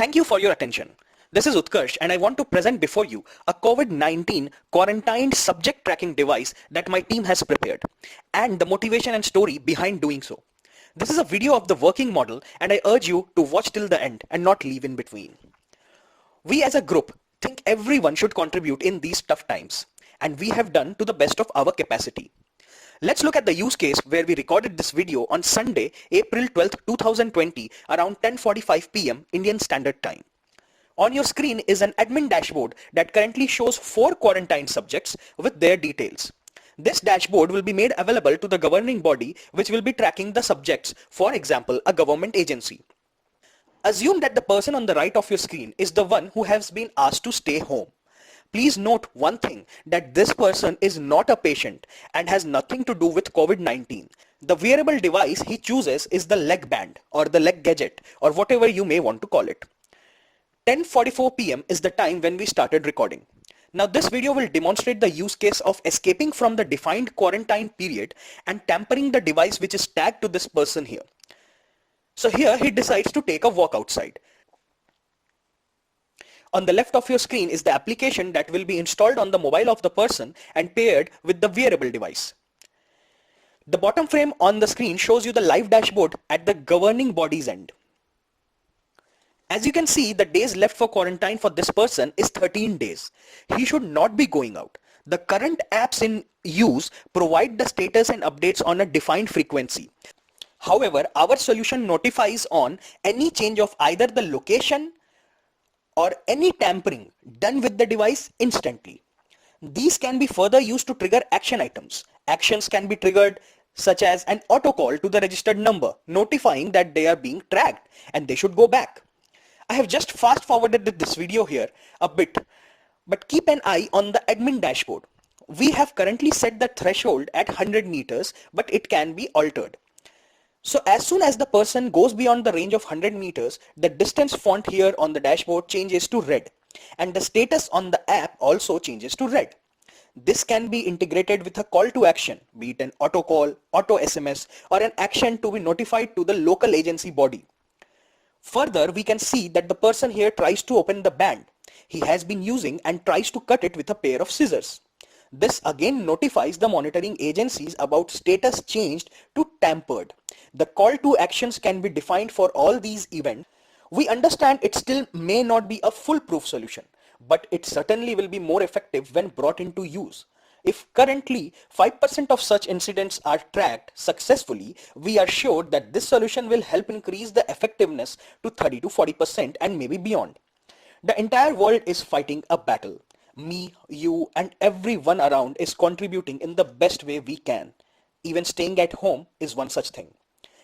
Thank you for your attention. This is Utkarsh and I want to present before you a COVID-19 quarantined subject tracking device that my team has prepared and the motivation and story behind doing so. This is a video of the working model and I urge you to watch till the end and not leave in between. We as a group think everyone should contribute in these tough times and we have done to the best of our capacity. Let's look at the use case where we recorded this video on Sunday, April 12th, 2020 around 10:45 p.m. Indian Standard Time. On your screen is an admin dashboard that currently shows 4 quarantined subjects with their details. This dashboard will be made available to the governing body which will be tracking the subjects, for example, a government agency. Assume that the person on the right of your screen is the one who has been asked to stay home. Please note one thing, that this person is not a patient and has nothing to do with COVID-19. The wearable device he chooses is the leg band or the leg gadget or whatever you may want to call it. 10:44 p.m. is the time when we started recording. Now this video will demonstrate the use case of escaping from the defined quarantine period and tampering the device which is tagged to this person here. So here he decides to take a walk outside. On the left of your screen is the application that will be installed on the mobile of the person and paired with the wearable device. The bottom frame on the screen shows you the live dashboard at the governing body's end. As you can see, the days left for quarantine for this person is 13 days. He should not be going out. The current apps in use provide the status and updates on a defined frequency. However, our solution notifies on any change of either the location or any tampering done with the device instantly. These can be further used to trigger action items. Actions can be triggered such as an auto call to the registered number notifying that they are being tracked and they should go back. I have just fast forwarded this video here a bit, but keep an eye on the admin dashboard. We have currently set the threshold at 100 meters, but it can be altered. So as soon as the person goes beyond the range of 100 meters, the distance font here on the dashboard changes to red and the status on the app also changes to red. This can be integrated with a call to action, be it an auto call, auto SMS or an action to be notified to the local agency body. Further, we can see that the person here tries to open the band he has been using and tries to cut it with a pair of scissors. This again notifies the monitoring agencies about status changed to tampered. The call to actions can be defined for all these events. We understand it still may not be a foolproof solution, but it certainly will be more effective when brought into use. If currently 5% of such incidents are tracked successfully, we are sure that this solution will help increase the effectiveness to 30 to 40% and maybe beyond. The entire world is fighting a battle. Me, you and everyone around is contributing in the best way we can. Even staying at home is one such thing.